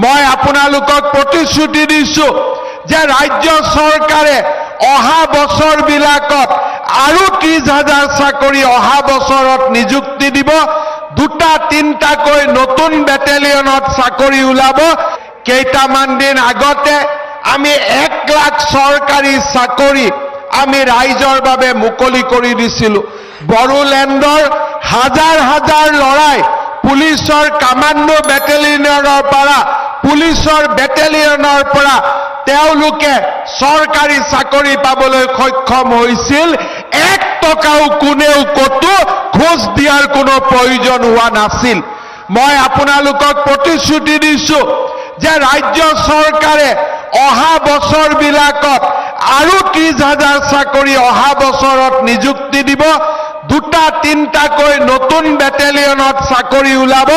মই আপোনালোকক প্ৰতিশ্ৰুতি দিছো যে ৰাজ্য চৰকাৰে অহা বছৰবিলাকত আৰু 30,000 চাকৰি অহা বছৰত নিযুক্তি দিব। 2-3টাকৈ নতুন বেটেলিয়নত চাকৰি ওলাব। কেইটামান দিন আগতে আমি 1 লাখ চৰকাৰী চাকৰি আমি ৰাইজৰ বাবে মুকলি কৰি দিছিলোঁ। বড়োলেণ্ডৰ হাজাৰ হাজাৰ লৰাই পুলিচৰ কামাণ্ডো বেটেলিয়নৰ পৰা তেওঁলোকে চৰকাৰী চাকৰি পাবলৈ সক্ষম হৈছিল। 1 টকাও কোনেও কতো ঘোষ দিয়াৰ কোনো প্ৰয়োজন হোৱা নাছিল। মই আপোনালোকক প্ৰতিশ্ৰুতি দিছো যে ৰাজ্য চৰকাৰে অহা বছৰবিলাকত আৰু 30,000 চাকৰি অহা বছৰত নিযুক্তি দিব। 2-3টাকৈ নতুন বেটেলিয়নত চাকৰি ওলাব।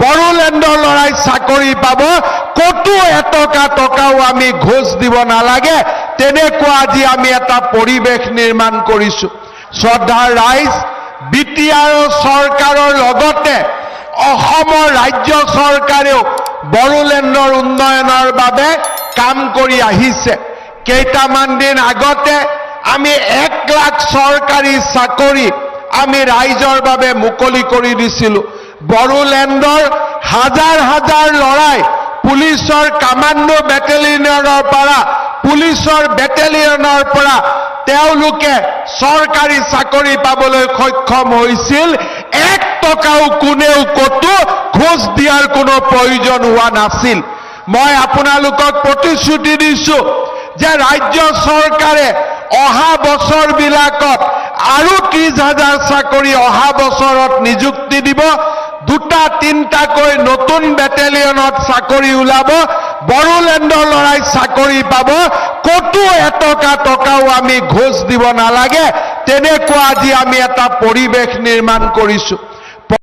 বড়োলেণ্ডৰ লৰাই চাকৰি পাব। কতো টকাও আমি ঘোষ দিব নালাগে। তেনেকুৱা আজি আমি এটা পৰিৱেশ নিৰ্মাণ কৰিছো। শ্ৰদ্ধাৰ ৰাইজ, BTR চৰকাৰৰ লগতে অসমৰ ৰাজ্য চৰকাৰেও বড়োলেণ্ডৰ উন্নয়নৰ বাবে কাম কৰি আহিছে। কেইটামান দিন আগতে আমি 1 লাখ চৰকাৰী চাকৰি আমি ৰাইজৰ বাবে মুকলি কৰি দিছিলোঁ। বড়োলেণ্ডৰ হাজাৰ হাজাৰ লৰাই পুলিচৰ কামাণ্ডো বেটেলিয়নৰ পৰা তেওঁলোকে চৰকাৰী চাকৰি পাবলৈ সক্ষম হৈছিল। 1 টকাও কোনেও কতো ঘোষ দিয়াৰ কোনো প্ৰয়োজন হোৱা নাছিল। মই আপোনালোকক প্ৰতিশ্ৰুতি দিছো যে ৰাজ্য চৰকাৰে অহা বছৰবিলাকত আৰু 30,000 চাকৰি অহা বছৰত নিযুক্তি দিব। 2-3টাকৈ নতুন বেটেলিয়নত চাকৰি ওলাব। বড়োলেণ্ডৰ লৰাই চাকৰি পাব। কতো টকাও আমি ঘোষ দিব নালাগে। তেনেকুৱা আজি আমি এটা পৰিৱেশ নিৰ্মাণ কৰিছো।